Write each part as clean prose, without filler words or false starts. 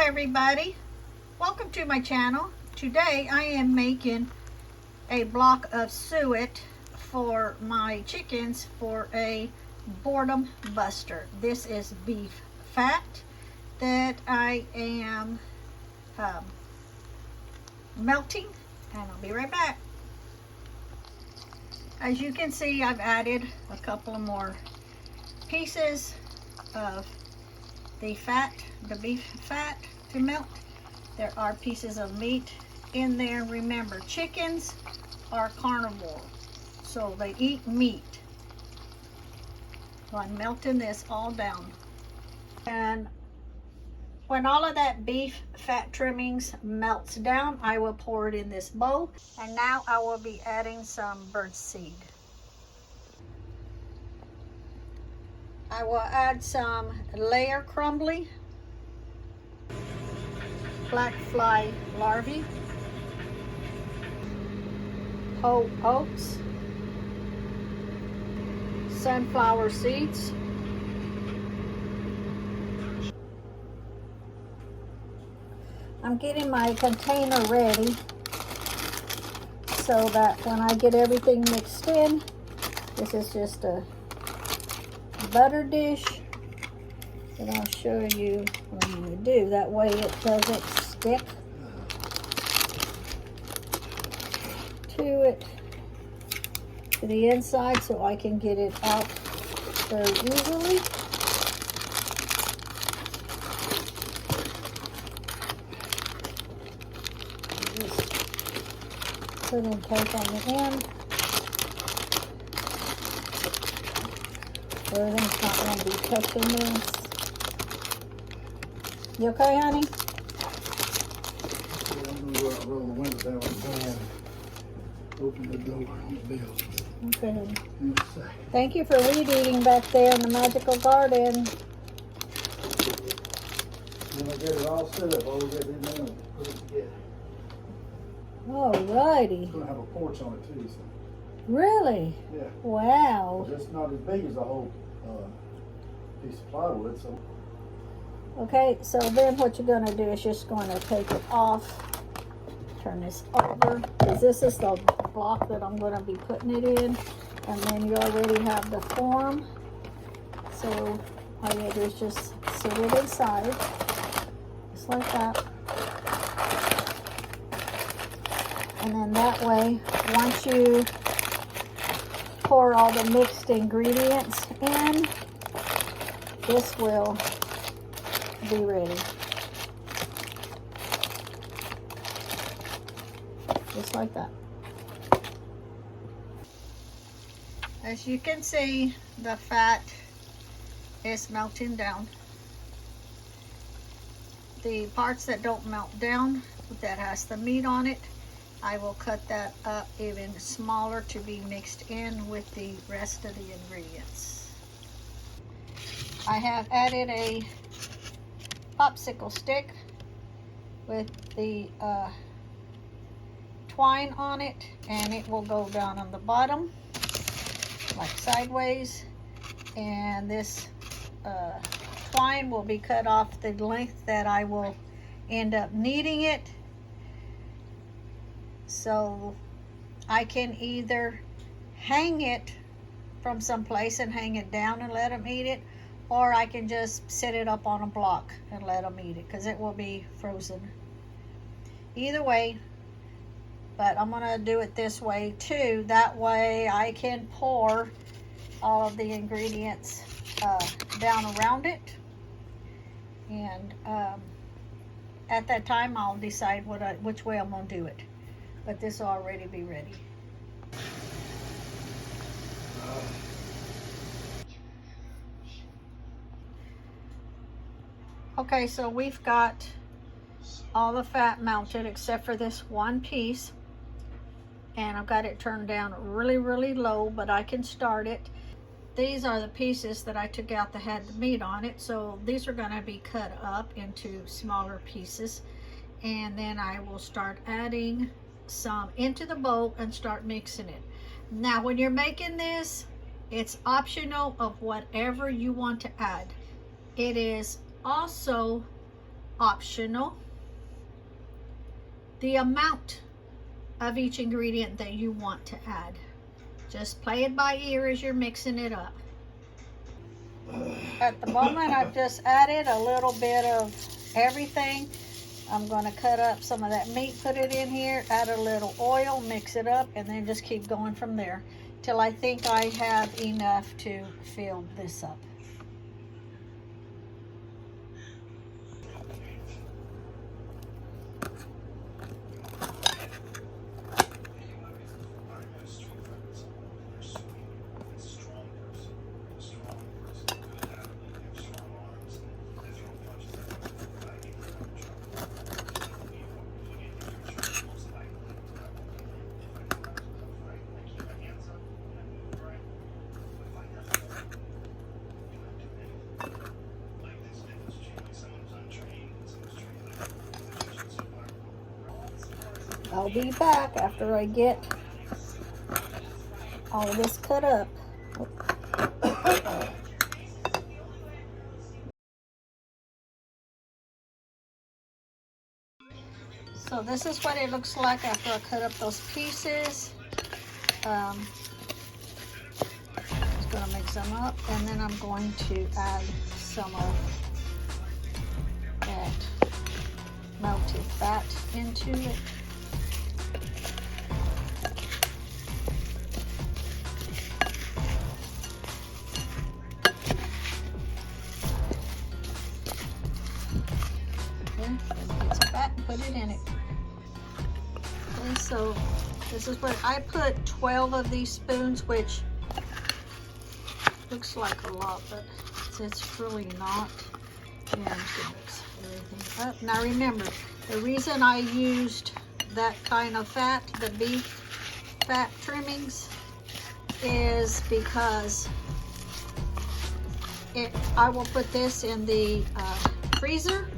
everybody, welcome to my channel. Today I am making a block of suet for my chickens for a boredom buster. This is beef fat that I am melting, and I'll be right back. As you can see, I've added a couple of more pieces of the beef fat to melt. There are pieces of meat in there. Remember, chickens are carnivore, so they eat meat. So I'm melting this all down. And when all of that beef fat trimmings melts down, I will pour it in this bowl. And now I will be adding some bird seed. I will add some layer crumbly, black fly larvae, whole oats, sunflower seeds, I'm getting my container ready so that when I get everything mixed in, this is just a butter dish that I'll show you what I'm going to do. That way it doesn't stick to the inside, so I can get it out very easily. Just put in tape on the end. Everything's not going to be touching this. You okay, honey? Yeah, I'm going to go out and roll the window down and open the door on the building. Okay. Thank you for weed eating back there in the magical garden. When I get it all set up, I'll get it in there and put it together. Alrighty. It's going to have a porch on it too. So. Really? Yeah. Wow. It's not as big as a whole piece of plywood. So. Okay, so then what you're going to do is just going to take it off. Turn this over, because this is the block that I'm going to be putting it in. And then you already have the form. So all you do is just sit it inside. Just like that. And then that way, once you pour all the mixed ingredients in, this will be ready. Just like that. As you can see, the fat is melting down. The parts that don't melt down, that has the meat on it, I will cut that up even smaller to be mixed in with the rest of the ingredients. I have added a popsicle stick with the twine on it, and it will go down on the bottom like sideways, and this twine will be cut off the length that I will end up needing it, so I can either hang it from someplace and hang it down and let them eat it, or I can just set it up on a block and let them eat it, because it will be frozen. Either way, but I'm going to do it this way too. That way I can pour all of the ingredients down around it. And at that time I'll decide which way I'm going to do it. But this will already be ready. Okay, so we've got all the fat melted except for this one piece, and I've got it turned down really, really low, but I can start it. These are the pieces that I took out that had the meat on it, so these are going to be cut up into smaller pieces, and then I will start adding some into the bowl and start mixing it. Now when you're making this, it's optional of whatever you want to add. It is also optional. The amount of each ingredient that you want to add. Just play it by ear as you're mixing it up. At the moment, I've just added a little bit of everything. I'm going to cut up some of that meat, put it in here, add a little oil, mix it up, and then just keep going from there till I think I have enough to fill this up. I'll be back after I get all of this cut up. So this is what it looks like after I cut up those pieces. Just gonna mix them up, and then I'm going to add some of that melted fat into it. Put it in it. Okay, so this is what I put 12 of these spoons, which looks like a lot, but it's really not. And I'm just gonna mix everything up. Now remember, the reason I used that kind of fat, the beef fat trimmings, is because I will put this in the freezer,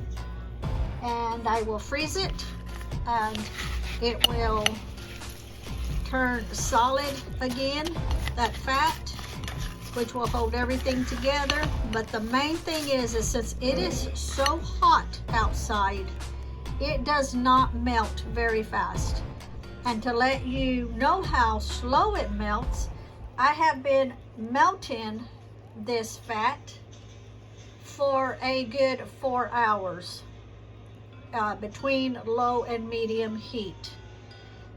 and I will freeze it, and it will turn solid again, that fat, which will hold everything together. But the main thing is since it is so hot outside, it does not melt very fast. And to let you know how slow it melts, I have been melting this fat for a good 4 hours. Between low and medium heat.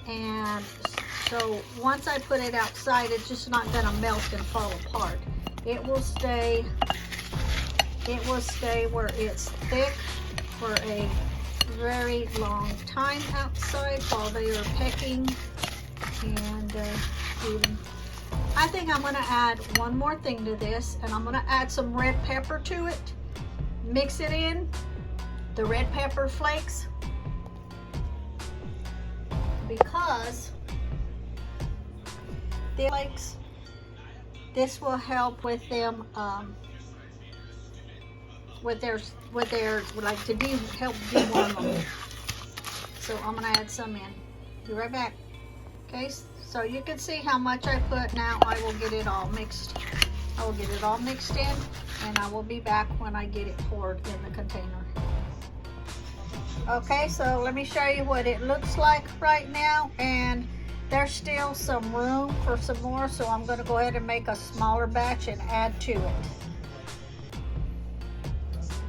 And so once I put it outside, it's just not going to melt and fall apart. It will stay where it's thick for a very long time outside while they are pecking and eating. I think I'm going to add one more thing to this, and I'm going to add some red pepper to it. Mix it in. The red pepper flakes, because the flakes, this will help with them, with their like to help deworm them. So I'm gonna add some in. Be right back. Okay, so you can see how much I put. Now I will get it all mixed. I will get it all mixed in, and I will be back when I get it poured in the container. Okay, so let me show you what it looks like right now, and there's still some room for some more, so I'm going to go ahead and make a smaller batch and add to it.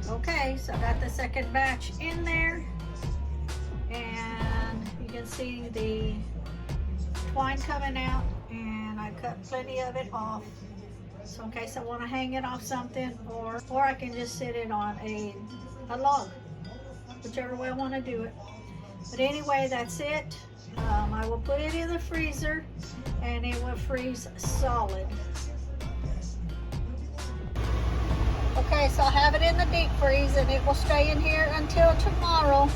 Okay, so I got the second batch in there, and you can see the twine coming out, and I cut plenty of it off. So in case I want to hang it off something, or I can just sit it on a log. Whichever way I want to do it. But anyway, that's it. I will put it in the freezer, and it will freeze solid. Okay, so I'll have it in the deep freeze, and it will stay in here until tomorrow.